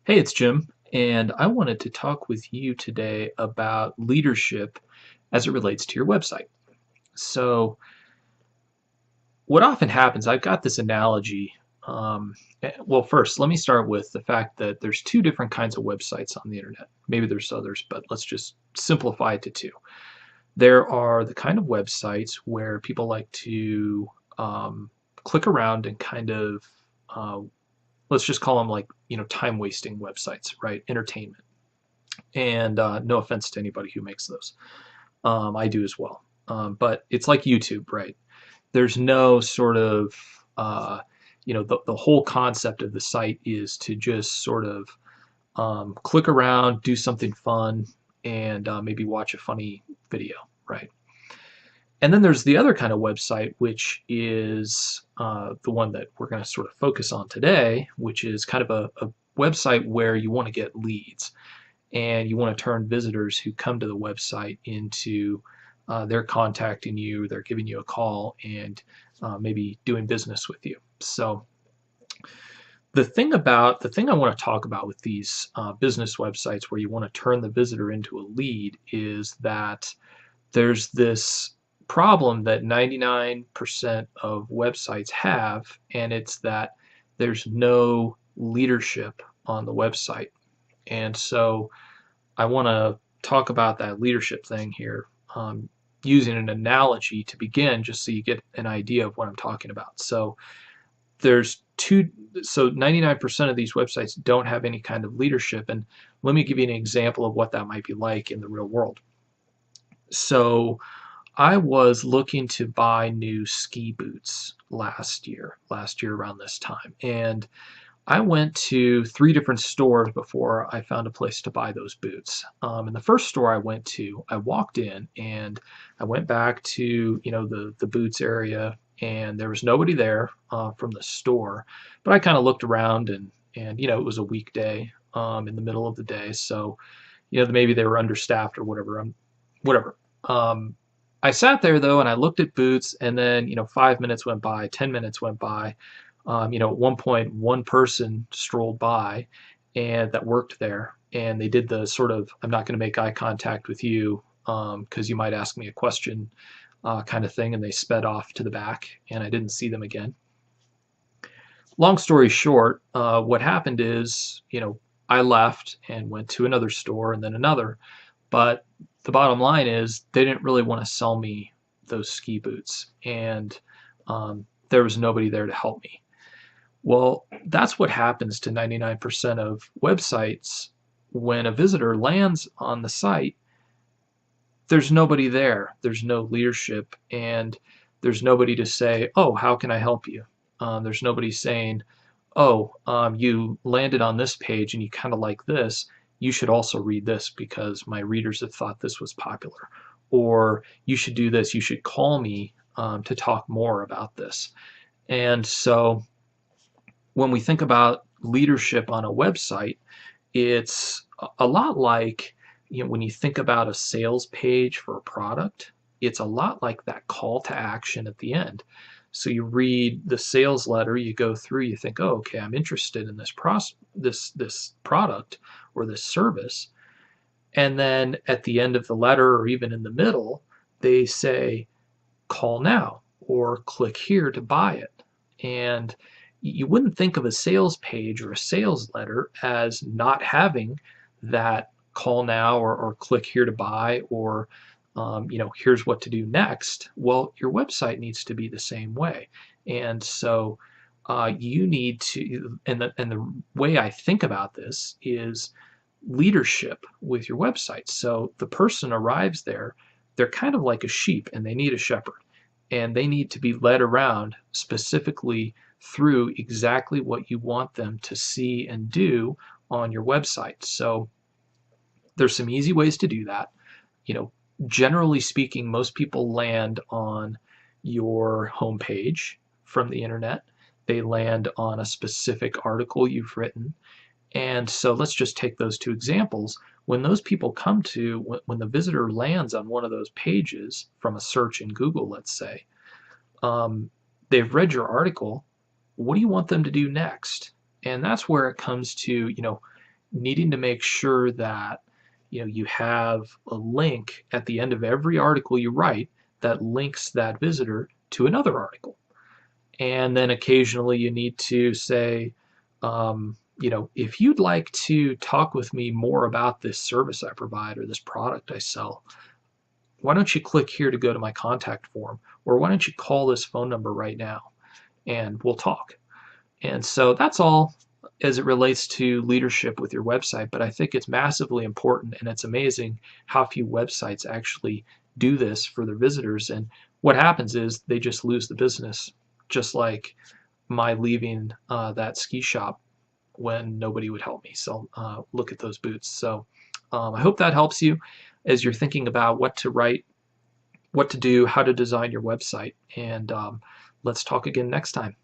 Hey, it's Jim, and I wanted to talk with you today about leadership as it relates to your website. So, what often happens, I've got this analogy. Well, first, let me start with the fact that there's two different kinds of websites on the internet. Maybe there's others, but let's just simplify it to two. There are the kind of websites where people like to click around and kind of uh, let's just call them like time wasting websites, right? Entertainment. And no offense to anybody who makes those. I do as well. But it's like YouTube, right? There's no sort of, the whole concept of the site is to just sort of click around, do something fun, and maybe watch a funny video, right? And then there's the other kind of website, which is the one that we're going to sort of focus on today, which is kind of a website where you want to get leads and you want to turn visitors who come to the website into they're contacting you, they're giving you a call, and maybe doing business with you. So the thing I want to talk about with these business websites where you want to turn the visitor into a lead is that there's this problem that 99% of websites have, and it's that there's no leadership on the website. And so I want to talk about that leadership thing here using an analogy to begin, just so you get an idea of what I'm talking about. So there's two, so 99% of these websites don't have any kind of leadership. And let me give you an example of what that might be like in the real world. So I was looking to buy new ski boots last year around this time. And I went to three different stores before I found a place to buy those boots. And the first store I went to, I walked in and I went back to the boots area, and there was nobody there from the store. But I kind of looked around, and it was a weekday in the middle of the day, so maybe they were understaffed or whatever. Whatever. I sat there though, and I looked at boots, and then 5 minutes went by, 10 minutes went by. At one point, one person strolled by, and that worked there, and they did the sort of "I'm not going to make eye contact with you because you might ask me a question" kind of thing, and they sped off to the back, and I didn't see them again. Long story short, what happened is, I left and went to another store and then another, but the bottom line is they didn't really want to sell me those ski boots, and there was nobody there to help me. Well, that's what happens to 99% of websites. When a visitor lands on the site, there's nobody there. There's no leadership, and there's nobody to say, "Oh, how can I help you?" There's nobody saying, "Oh, you landed on this page and you kind of like this. You should also read this because my readers have thought this was popular." Or, "You should do this. You should call me to talk more about this." And so when we think about leadership on a website, it's a lot like, when you think about a sales page for a product, it's a lot like that call to action at the end. So you read the sales letter, you go through, you think, "Oh, okay, I'm interested in this product or this service." And then at the end of the letter, or even in the middle, they say, "Call now," or "Click here to buy it." And you wouldn't think of a sales page or a sales letter as not having that "call now," or "click here to buy," or "here's what to do next." Well, your website needs to be the same way. And so you need to, and the way I think about this is leadership with your website. So the person arrives there, they're kind of like a sheep, and they need a shepherd, and they need to be led around specifically through exactly what you want them to see and do on your website. So there's some easy ways to do that. You know, Generally speaking, most people land on your homepage from the internet. They land on a specific article you've written. And so let's just take those two examples. When those people come to, when the visitor lands on one of those pages from a search in Google, let's say, they've read your article. What do you want them to do next? And that's where it comes to, needing to make sure that you have a link at the end of every article you write that links that visitor to another article. And then occasionally you need to say, if you'd like to talk with me more about this service I provide or this product I sell, why don't you click here to go to my contact form, or why don't you call this phone number right now and we'll talk. And so that's all as it relates to leadership with your website, but I think it's massively important, and it's amazing how few websites actually do this for their visitors. And what happens is they just lose the business, just like my leaving that ski shop when nobody would help me. So look at those boots. So I hope that helps you as you're thinking about what to write, what to do, how to design your website. And let's talk again next time.